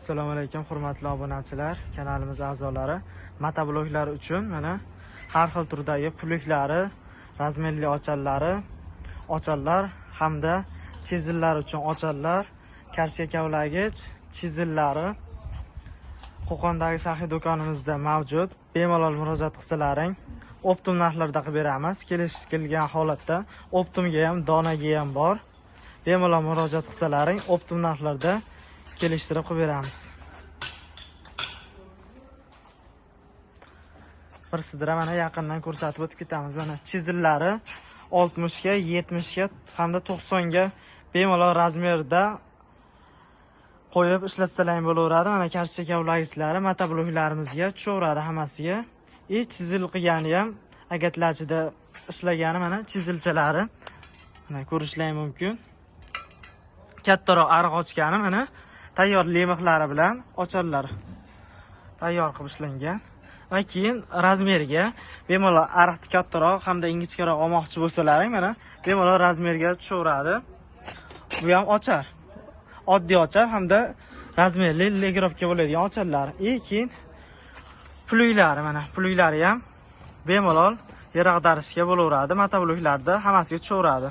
Assalomu alaykum hurmatli obunachilar, kanalimiz a'zolari. Motobloklar uchun mana har xil turdagi puliklari, razmerli ochallar hamda chizillar uchun ochallar, karsiya kavlagich, chizillari Qo'qondagi saxiy do'konimizda mavjud. Bemalol murojaat qilsalaring, optim narxlarda qilib beramiz. Kelgan holatda optimga ham, donaga ham bor. Bemalol murojaat qilsalaring, optim narxlarda kelishtirib qilib beramiz. Bir sidra mana yaqindan ko'rsatib o'tib ketamiz. Mana chizillari 60 ga, 70 ga hamda 90 ga bemalol razmerda qo'yib ishlatsalar bo'laveradi. Mana karsiya kavlagichlari motobloklarimizga tushaveradi hammasiga. Chizil qilgani ham agatlachida ishlagani mana chizilchalari. Mana ko'rishlaring mumkin. Kattaroq ariq ochgani mana tayyor lemixlari bilan ochallar tayyor qilib ishlangan. Va keyin razmerga bemalol ariqni kattaroq hamda ingichkaroq olmoqchi bo'lsalaring, mana bemalol razmerga tushaveradi. Bu ham ochar. Oddiy ochar hamda razmerli legrovka bo'ladigan ochallar. Keyin pluylari mana pluylari ham bemalol yer ag'darishga bo'laveradi. Motobloklarda hammasiga tushaveradi.